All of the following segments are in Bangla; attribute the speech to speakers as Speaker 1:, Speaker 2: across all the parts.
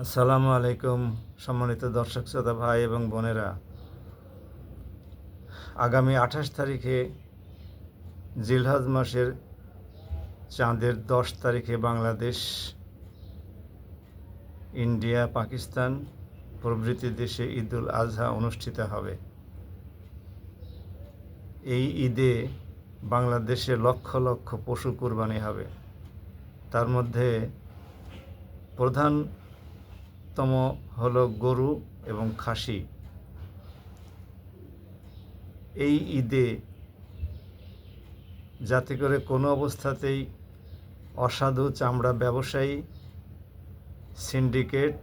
Speaker 1: আসসালামু আলাইকুম সম্মানিত দর্শক শ্রোতা ভাই এবং বোনেরা, আগামী 28 তারিখে জিলহজ মাসের চাঁদের 10 তারিখে বাংলাদেশ, ইন্ডিয়া, পাকিস্তান প্রভৃতি দেশে ঈদুল আজহা অনুষ্ঠিত হবে। এই ঈদে বাংলাদেশে লক্ষ লক্ষ পশু কুরবানি হবে। তার মধ্যে প্রধানতম হলো গরু এবং খাসি। এই ঈদে যাতে করে কোনো অবস্থাতেই অসাধু চামড়া ব্যবসায়ী, সিন্ডিকেট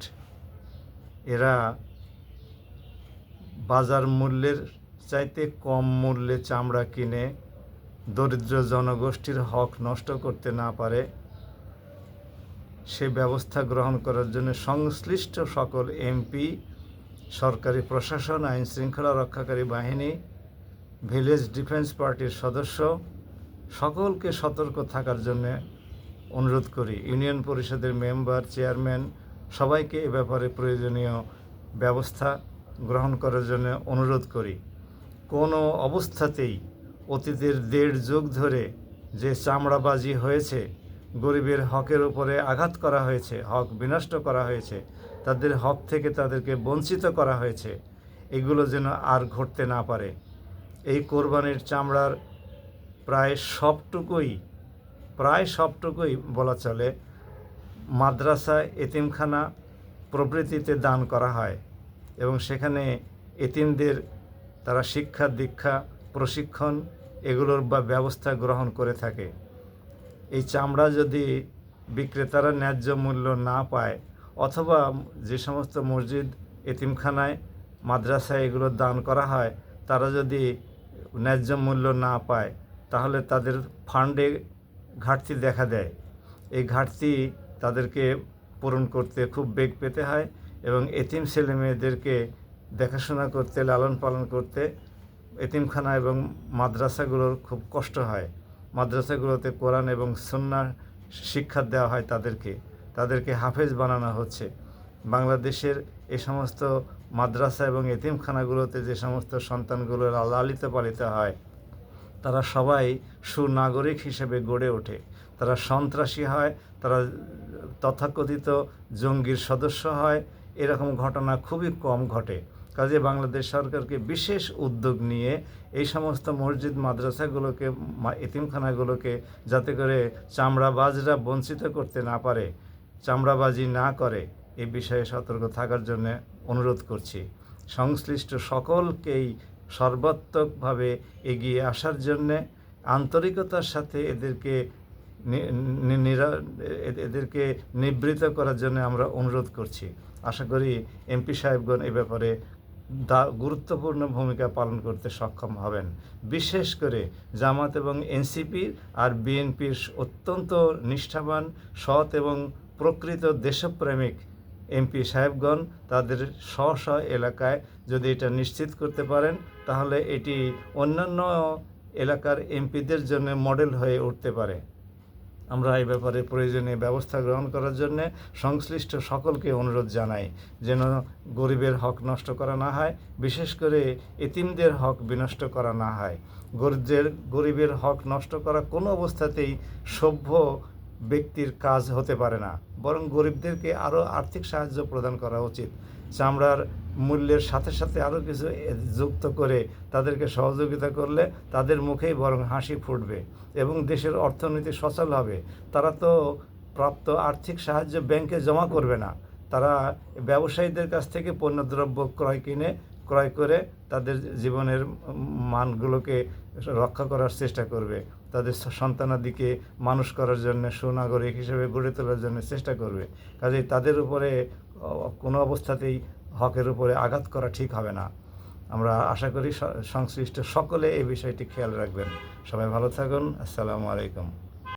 Speaker 1: এরা বাজার মূল্যের চাইতে কম মূল্যে চামড়া কিনে দরিদ্র জনগোষ্ঠীর হক নষ্ট করতে না পারে, সে ব্যবস্থা গ্রহণ করার জন্য সংশ্লিষ্ট সকল এমপি, সরকারি প্রশাসন, আইন শৃঙ্খলা রক্ষাকারী বাহিনী, ভিলেজ ডিফেন্স পার্টির সদস্য সকলকে সতর্ক থাকার জন্য অনুরোধ করি। ইউনিয়ন পরিষদের মেম্বার, চেয়ারম্যান সবাইকে এ ব্যাপারে প্রয়োজনীয় ব্যবস্থা গ্রহণ করার জন্য অনুরোধ করি। কোনো অবস্থাতেই অতীতের 1.5 যুগ ধরে যে চামড়াবাজি হয়েছে, গরিবের হকের উপরে আঘাত করা হয়েছে, হক বিনষ্ট করা হয়েছে, তাদের হক থেকে তাদেরকে বঞ্চিত করা হয়েছে, এগুলো যেন আর ঘটতে না পারে। এই কোরবানির চামড়ার প্রায় সবটুকুই বলা চলে মাদ্রাসা, এতিমখানা প্রভৃতিতে দান করা হয় এবং সেখানে এতিমদের তারা শিক্ষা দীক্ষা, প্রশিক্ষণ এগুলোর ব্যবস্থা গ্রহণ করে থাকে। এই চামড়া যদি বিক্রেতারা ন্যায্য মূল্য না পায়, অথবা যে সমস্ত মসজিদ, এতিমখানায়, মাদ্রাসায় এগুলো দান করা হয়, তারা যদি ন্যায্য মূল্য না পায়, তাহলে তাদের ফান্ডে ঘাটতি দেখা দেয়। এই ঘাটতি তাদেরকে পূরণ করতে খুব বেগ পেতে হয় এবং এতিম ছেলে মেয়েদেরকে দেখাশোনা করতে, লালন পালন করতে এতিমখানা এবং মাদ্রাসাগুলোর খুব কষ্ট হয়। মাদ্রাসাগুলোতে কোরআন এবং সুন্নাহ শিক্ষা দেওয়া হয়, তাদেরকে হাফেজ বানানো হচ্ছে। বাংলাদেশের এই সমস্ত মাদ্রাসা এবং এতিমখানাগুলোতে যে সমস্ত সন্তানগুলো লালিত পালিত হয়, তারা সবাই সুনাগরিক হিসেবে গড়ে ওঠে। তারা সন্ত্রাসী হয়, তারা তথাকথিত জঙ্গির সদস্য হয়, এরকম ঘটনা খুবই কম ঘটে। কাজে বাংলাদেশ সরকারকে বিশেষ উদ্যোগ নিয়ে এই সমস্ত মসজিদ, মাদ্রাসাগুলোকে, এতিমখানাগুলোকে যাতে করে চামড়াবাজরা বঞ্চিত করতে না পারে, চামড়াবাজি না করে, এই বিষয়ে সতর্ক থাকার জন্য অনুরোধ করছি। সংশ্লিষ্ট সকলকেই সর্বাত্মকভাবে এগিয়ে আসার জন্যে, আন্তরিকতার সাথে এদেরকে নিবৃত্ত করার জন্য আমরা অনুরোধ করছি। আশা করি এমপি সাহেবগণ এ ব্যাপারে গুরুত্বপূর্ণ ভূমিকা পালন করতে সক্ষম হবেন। বিশেষ করে জামাত এবং এনসিপি আর বিএনপির অত্যন্ত নিষ্ঠাবান, সৎ এবং প্রকৃত দেশপ্রেমিক এমপি সাহেবগণ তাদের স্ব এলাকায় যদি এটা নিশ্চিত করতে পারেন, তাহলে এটি অন্যান্য এলাকার এমপিদের জন্য মডেল হয়ে উঠতে পারে। আমরা এই ব্যাপারে প্রয়োজনীয় ব্যবস্থা গ্রহণ করার জন্য সংশ্লিষ্ট সকলকে অনুরোধ জানাই, যেন গরিবের হক নষ্ট করা না হয়, বিশেষ করে এতিমদের হক বিনষ্ট করা না হয়। গরিবের হক নষ্ট করা কোনো অবস্থাতেই সভ্য ব্যক্তির কাজ হতে পারে না, বরং গরিবদেরকে আরও আর্থিক সাহায্য প্রদান করা উচিত। চামড়ার মূল্যের সাথে সাথে আরও কিছু যুক্ত করে তাদেরকে সহযোগিতা করলে তাদের মুখেই বরং হাসি ফুটবে এবং দেশের অর্থনীতি সচল হবে। তারা তো প্রাপ্ত আর্থিক সাহায্য ব্যাংকে জমা করবে না, তারা ব্যবসায়ীদের কাছ থেকে পণ্যদ্রব্য ক্রয় করে তাদের জীবনের মানগুলোকে রক্ষা করার চেষ্টা করবে, তাদের সন্তানাদিকে মানুষ করার জন্য, সুনাগরিক হিসেবে গড়ে তোলার জন্য চেষ্টা করবে। কাজেই তাদের উপরে কোনো অবস্থাতেই হকের উপরে আঘাত করা ঠিক হবে না। আমরা আশা করি সংশ্লিষ্ট সকলে এই বিষয়টি খেয়াল রাখবেন। সবাই ভালো থাকুন। আসসালামু আলাইকুম।